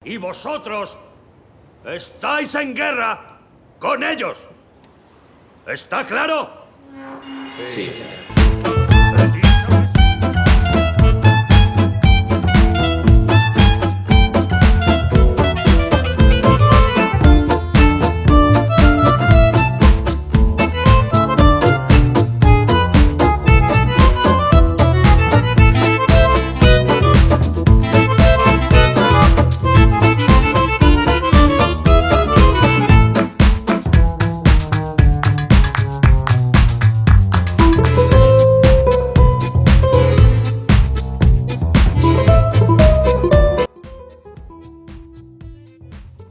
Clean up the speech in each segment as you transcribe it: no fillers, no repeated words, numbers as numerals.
Y vosotros estáis en guerra con ellos. ¿Está claro? Sí. He dicho que sí.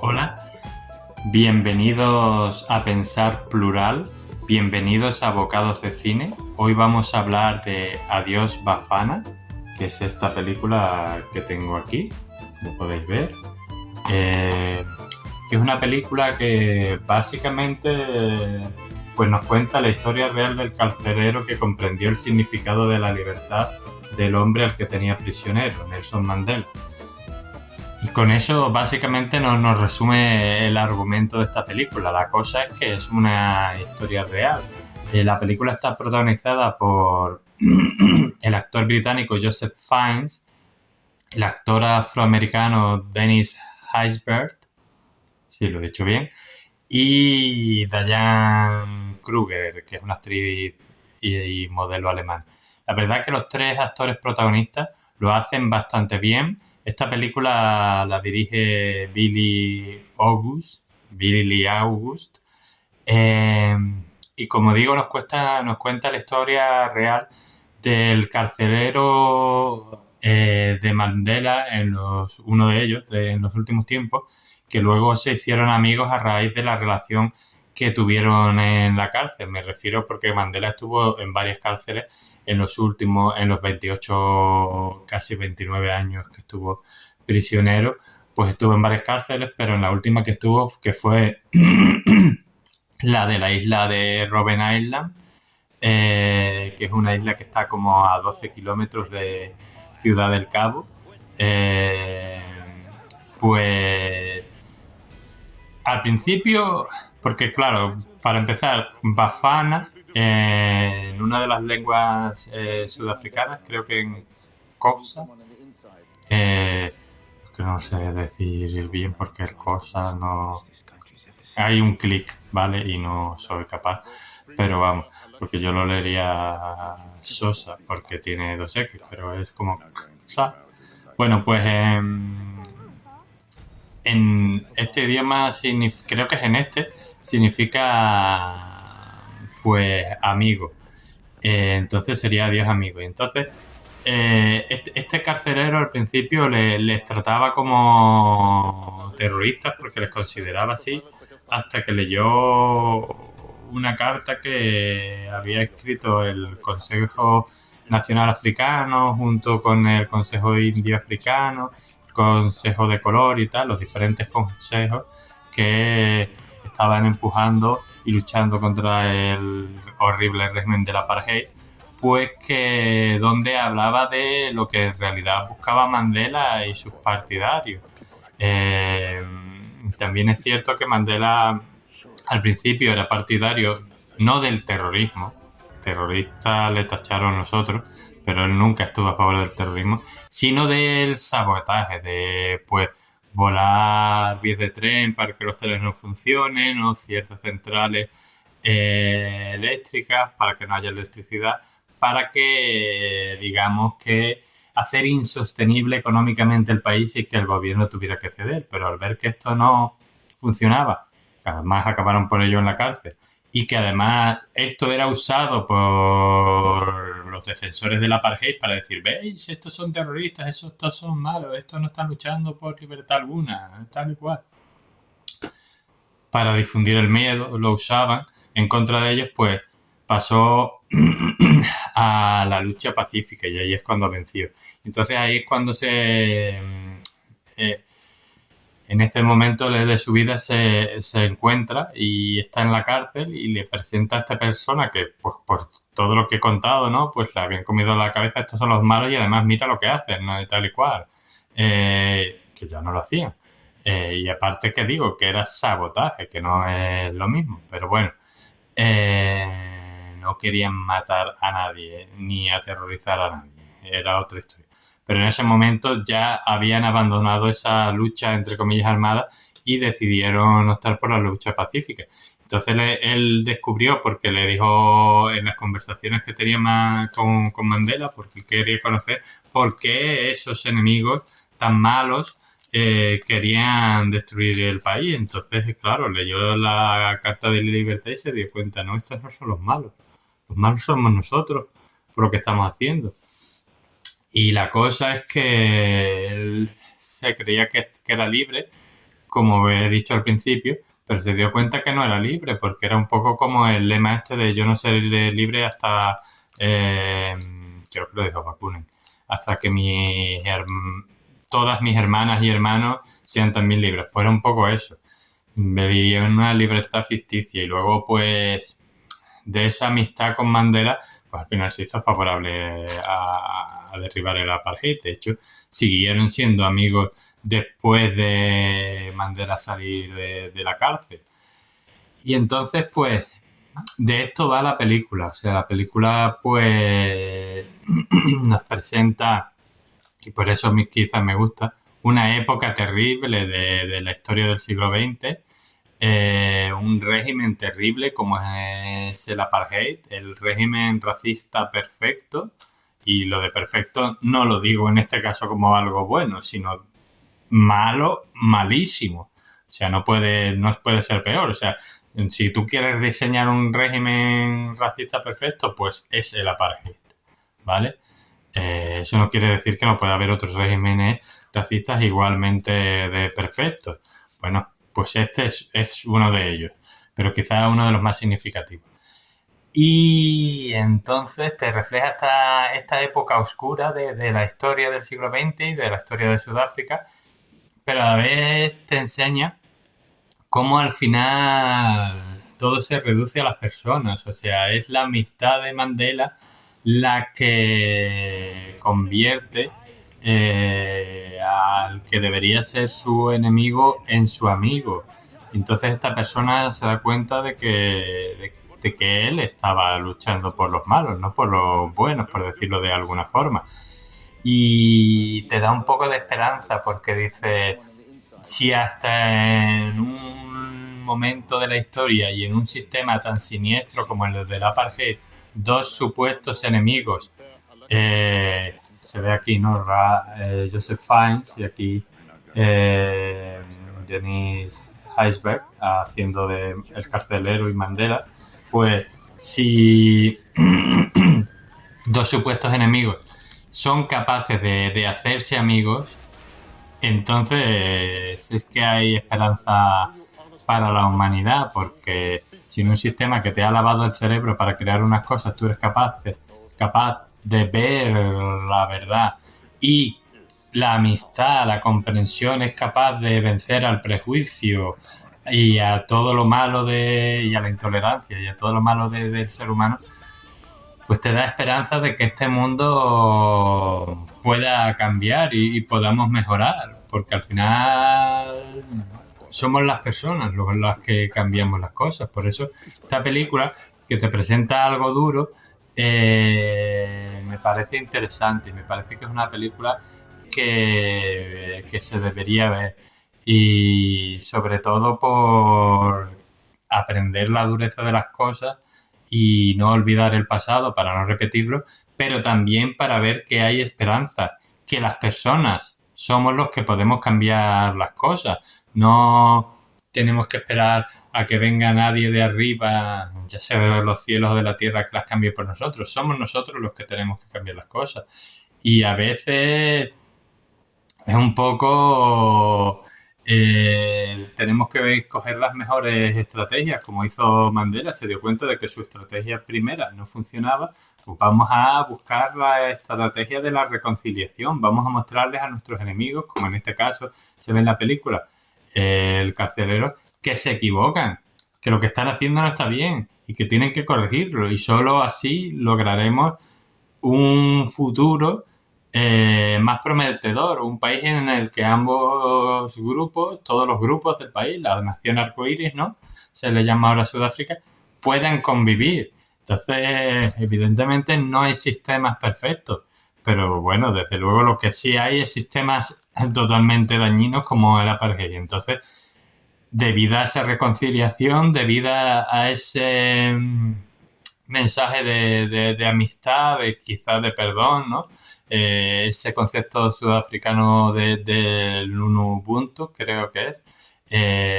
Hola, bienvenidos a Pensar Plural, bienvenidos a Bocados de Cine. Hoy vamos a hablar de Adiós Bafana, que es esta película que tengo aquí, como podéis ver. Que es una película que básicamente pues nos cuenta la historia real del carcelero que comprendió el significado de la libertad del hombre al que tenía prisionero, Nelson Mandela. Y con eso básicamente nos resume el argumento de esta película. La cosa es que es una historia real. La película está protagonizada por el actor británico Joseph Fiennes, el actor afroamericano Dennis Haysbert, sí lo he dicho bien, y Diane Kruger, que es una actriz y modelo alemán. La verdad es que los tres actores protagonistas lo hacen bastante bien. Esta película la dirige Billy Lee August. Y como digo, nos cuenta la historia real del carcelero de Mandela, uno de ellos, en los últimos tiempos, que luego se hicieron amigos a raíz de la relación que tuvieron en la cárcel. Me refiero porque Mandela estuvo en varias cárceles en los 28, casi 29 años que estuvo prisionero, pues estuvo en varias cárceles, pero en la última que estuvo, que fue la de la isla de Robben Island, que es una isla que está como a 12 kilómetros de Ciudad del Cabo, pues al principio, porque claro, para empezar, Bafana, en una de las lenguas sudafricanas, creo que en Xhosa, que no sé decir bien porque el Xhosa no... Hay un clic, ¿vale? Y no soy capaz, pero vamos, porque yo lo leería Sosa, porque tiene dos X, pero es como Xhosa. Bueno, pues en este idioma, creo que es en este, significa pues amigo. Entonces sería adiós amigo. Y entonces este carcelero al principio les trataba como terroristas porque les consideraba así, hasta que leyó una carta que había escrito el Consejo Nacional Africano junto con el Consejo Indio Africano, el Consejo de Color y tal, los diferentes consejos que estaban empujando y luchando contra el horrible régimen del apartheid, pues que donde hablaba de lo que en realidad buscaba Mandela y sus partidarios. También es cierto que Mandela al principio era partidario no del terrorismo, terrorista le tacharon los otros, pero él nunca estuvo a favor del terrorismo, sino del sabotaje, de pues volar vías de tren para que los trenes no funcionen, o ciertas centrales eléctricas para que no haya electricidad, para que digamos que hacer insostenible económicamente el país y que el gobierno tuviera que ceder. Pero al ver que esto no funcionaba, que además acabaron por ello en la cárcel, y que además esto era usado por los defensores del apartheid para decir, veis, estos son terroristas, estos son malos, estos no están luchando por libertad alguna, tal y cual. Para difundir el miedo, lo usaban en contra de ellos, pues pasó a la lucha pacífica y ahí es cuando venció. Entonces ahí es cuando en este momento de su vida se encuentra y está en la cárcel y le presenta a esta persona que, pues por todo lo que he contado, ¿no? Pues le habían comido la cabeza, estos son los malos y además mira lo que hacen, ¿no? Y tal y cual. Que ya no lo hacían. Y aparte que digo que era sabotaje, que no es lo mismo, pero bueno, no querían matar a nadie ni aterrorizar a nadie, era otra historia. Pero en ese momento ya habían abandonado esa lucha, entre comillas, armada y decidieron optar por la lucha pacífica. Entonces él descubrió, porque le dijo en las conversaciones que tenía con Mandela, porque quería conocer por qué esos enemigos tan malos querían destruir el país. Entonces, claro, leyó la Carta de Libertad y se dio cuenta, no, estos no son los malos somos nosotros por lo que estamos haciendo. Y la cosa es que él se creía que era libre, como he dicho al principio, pero se dio cuenta que no era libre, porque era un poco como el lema este de yo no seré libre hasta, creo que lo dijo Bakunin, hasta que todas mis hermanas y hermanos sean también libres. Pues era un poco eso. Me vivía en una libertad ficticia y luego pues de esa amistad con Mandela pues al final se hizo favorable a derribar el apartheid. De hecho, siguieron siendo amigos después de Mandela salir de la cárcel. Y entonces, pues, de esto va la película. O sea, la película, pues, nos presenta, y por eso quizás me gusta, una época terrible de la historia del siglo XX, un régimen terrible como es el apartheid, el régimen racista perfecto, y lo de perfecto no lo digo en este caso como algo bueno, sino malo, malísimo. O sea, no puede ser peor. O sea, si tú quieres diseñar un régimen racista perfecto, pues es el apartheid, ¿vale? Eso no quiere decir que no pueda haber otros regímenes racistas igualmente de perfectos. Bueno, pues este es uno de ellos, pero quizás uno de los más significativos. Y entonces te refleja esta época oscura de la historia del siglo XX y de la historia de Sudáfrica, pero a la vez te enseña cómo al final todo se reduce a las personas. O sea, es la amistad de Mandela la que convierte al que debería ser su enemigo en su amigo. Entonces esta persona se da cuenta de que él estaba luchando por los malos, no por los buenos, por decirlo de alguna forma. Y te da un poco de esperanza porque dice, si hasta en un momento de la historia y en un sistema tan siniestro como el del apartheid, dos supuestos enemigos, se ve aquí, ¿no? Joseph Fiennes y aquí Denise Haysbert haciendo de el carcelero y Mandela, pues si dos supuestos enemigos son capaces de hacerse amigos, entonces es que hay esperanza para la humanidad, porque si en un sistema que te ha lavado el cerebro para crear unas cosas tú eres capaz de ver la verdad y la amistad, la comprensión es capaz de vencer al prejuicio y a todo lo malo y a la intolerancia y a todo lo malo del ser humano, pues te da esperanza de que este mundo pueda cambiar y podamos mejorar, porque al final somos las personas las que cambiamos las cosas. Por eso esta película, que te presenta algo duro, me parece interesante y me parece que es una película que se debería ver, y sobre todo por aprender la dureza de las cosas y no olvidar el pasado para no repetirlo, pero también para ver que hay esperanza, que las personas somos los que podemos cambiar las cosas. No tenemos que esperar a que venga nadie de arriba, ya sea de los cielos o de la tierra, que las cambie por nosotros. Somos nosotros los que tenemos que cambiar las cosas. Y a veces es un poco... tenemos que escoger las mejores estrategias, como hizo Mandela. Se dio cuenta de que su estrategia primera no funcionaba, pues vamos a buscar la estrategia de la reconciliación, vamos a mostrarles a nuestros enemigos, como en este caso se ve en la película, el carcelero, que se equivocan, que lo que están haciendo no está bien y que tienen que corregirlo, y solo así lograremos un futuro más prometedor, un país en el que ambos grupos, todos los grupos del país, la nación arcoíris, ¿no? Se le llama ahora Sudáfrica, puedan convivir. Entonces, evidentemente no hay sistemas perfectos, pero bueno, desde luego lo que sí hay es sistemas totalmente dañinos como el apartheid. Entonces, debido a esa reconciliación, debido a ese mensaje de amistad, quizás de perdón, ¿no? Ese concepto sudafricano del Ubuntu, creo que es,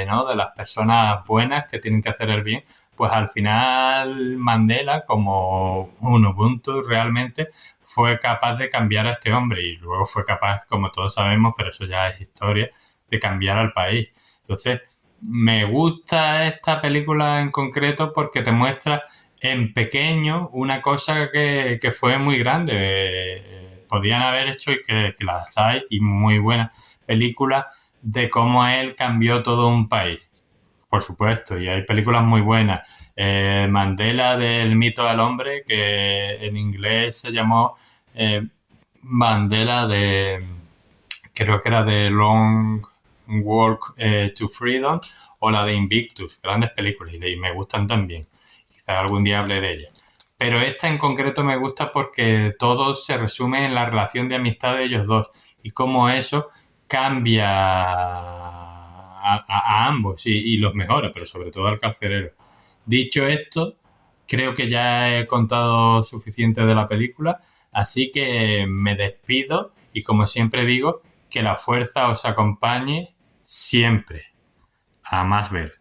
¿no? De las personas buenas que tienen que hacer el bien, pues al final Mandela, como un Ubuntu realmente, fue capaz de cambiar a este hombre y luego fue capaz, como todos sabemos, pero eso ya es historia, de cambiar al país. Entonces, me gusta esta película en concreto porque te muestra en pequeño una cosa que fue muy grande. Podían haber hecho, y que las hay, y muy buenas películas de cómo él cambió todo un país. Por supuesto, y hay películas muy buenas. Mandela del mito al hombre, que en inglés se llamó Mandela de, creo que era de Long Walk to Freedom, o la de Invictus, grandes películas y me gustan también. Quizás algún día hable de ellas. Pero esta en concreto me gusta porque todo se resume en la relación de amistad de ellos dos y cómo eso cambia a ambos y los mejora, pero sobre todo al carcelero. Dicho esto, creo que ya he contado suficiente de la película, así que me despido y como siempre digo, que la fuerza os acompañe siempre. A más ver.